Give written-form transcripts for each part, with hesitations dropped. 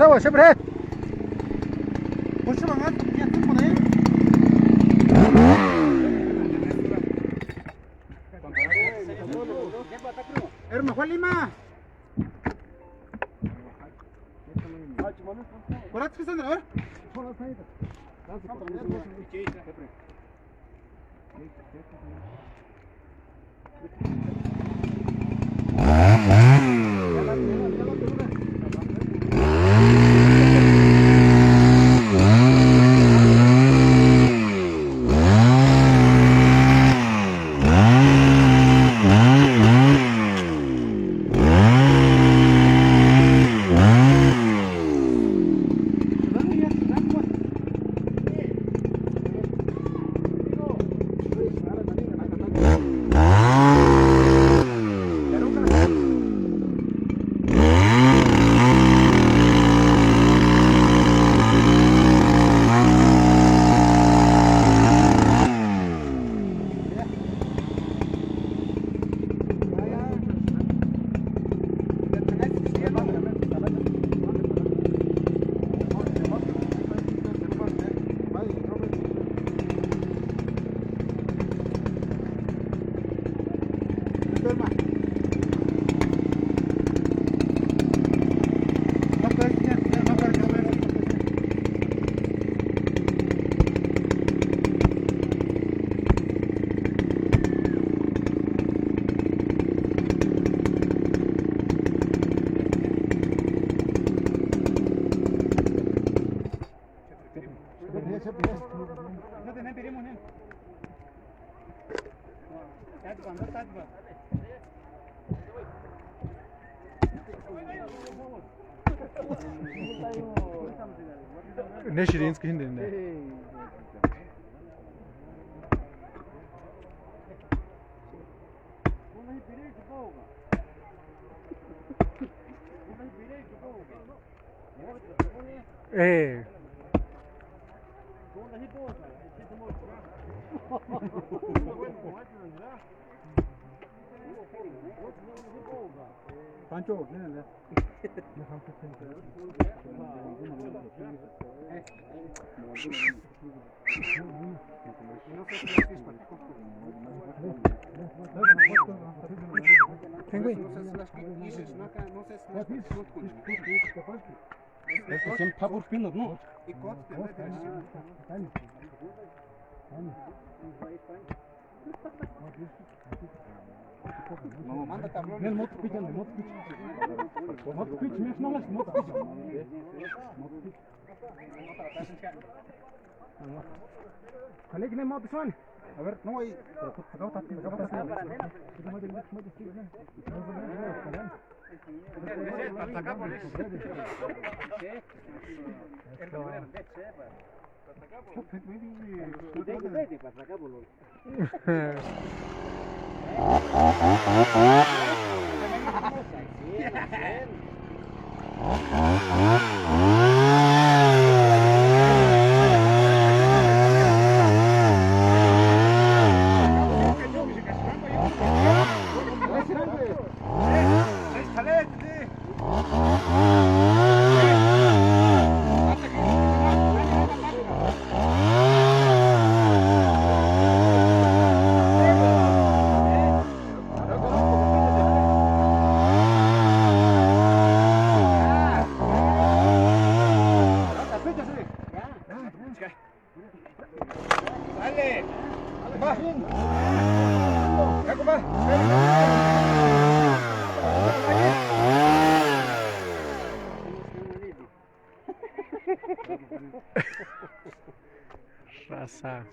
Aguas, siempre. Juan Lima. Ne şirinski hindinde. Eh. Pancho, ¿quién no, manda cabrón. El moto picha, el moto picha. Moto picha, no las moto picha. ¿Cuál es que moto son? A ver, no hay. Raza.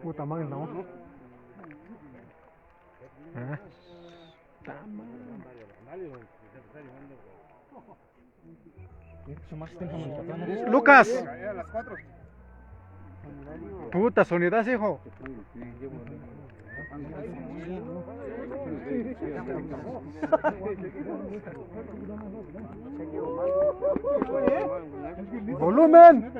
Puta madre, no. Lucas. Puta, sonidas, hijo. Volumen.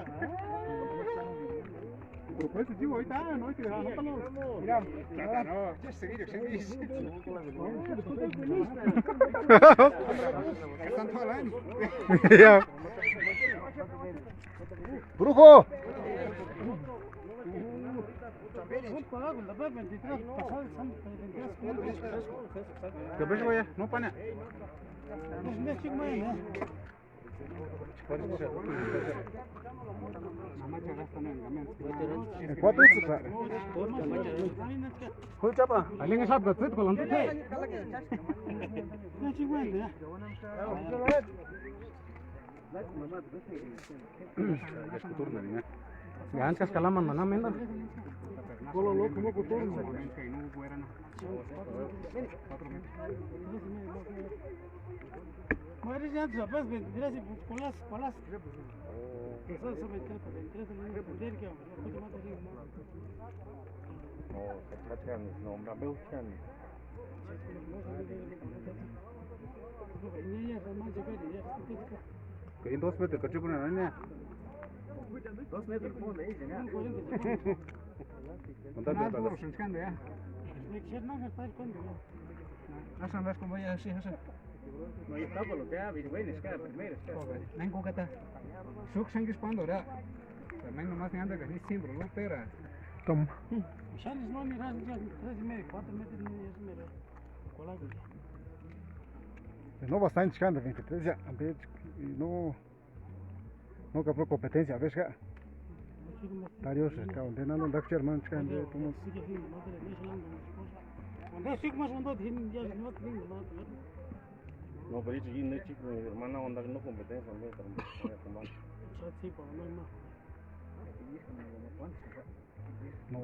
Brujo. ¿Qué ves, güey? No, pana. ¿Cuánto es? ¿Cuál chapa? ¿Alguien es algo? ¿Tú con la Gan kas kalaman mana menda. Kalau lo kamu kotor. Mari jangan sabas bendera si kolas. Kesal sampai terus ini bender kya? Kuch mat hai. Oh, kacang no mabel kan. Ini ya sama juga dia. Kayak 2 meter kecil pun ada. 2 meter pun ada ini. Entar dia pada sini ya. Nek na gastar con. Asan las como ya así, asan. No está por lo que ha visto, bueno, es que primero, es que. Nen kokata. Suk sangis pando ra. También nomás anda que ni siempre lo pera. Tom. Shalis no mira, ya 3 meses, 4 meses ni es mera. Colago. No bastante chicando 23 ya, no capro competencia, ¿ves que? Tarios, donde no anda que hermano chicando, como. Cuando sigmas cuando tienen ya no tienen más. No, pero yo no chico, mi hermana anda no competencia, no también. Sí, por no más. No.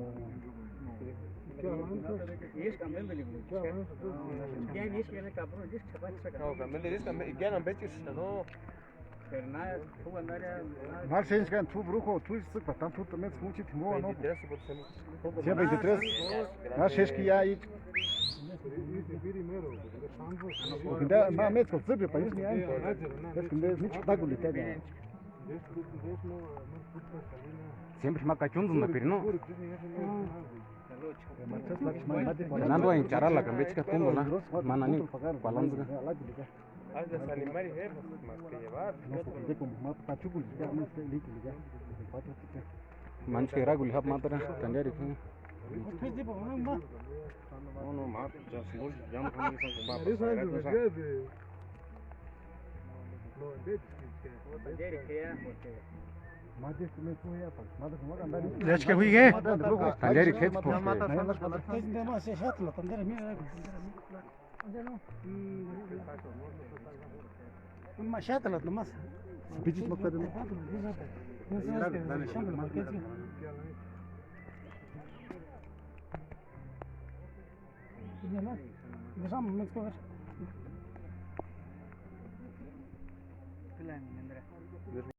Yes, cambian beli. क्या नहीं इसके ना कापरो जिस छपा छका। No, cambian de इसका क्या नाम बेच किस ना Pero nada, tú andarías. Mal se inscan tu brujo, tu es bastante tu también es mucho timo, ¿no? 23 por ser. Sí, 23. Ah, es que ya hay. Porque más mes con siempre para ni hay. Es que es mucho taco le queda. Siempre me cachundo na pirno. Nando en charala cambiche tungo la. Manani palandra. Has de desanimar y jefes, más que llevar. Manche ragul hab matra tanderi. No, más, ya se voy, ya no tengo que comprar. Ya es que fui que. Tanderi khet po. Machátala nomás. Pichis más tarde. No.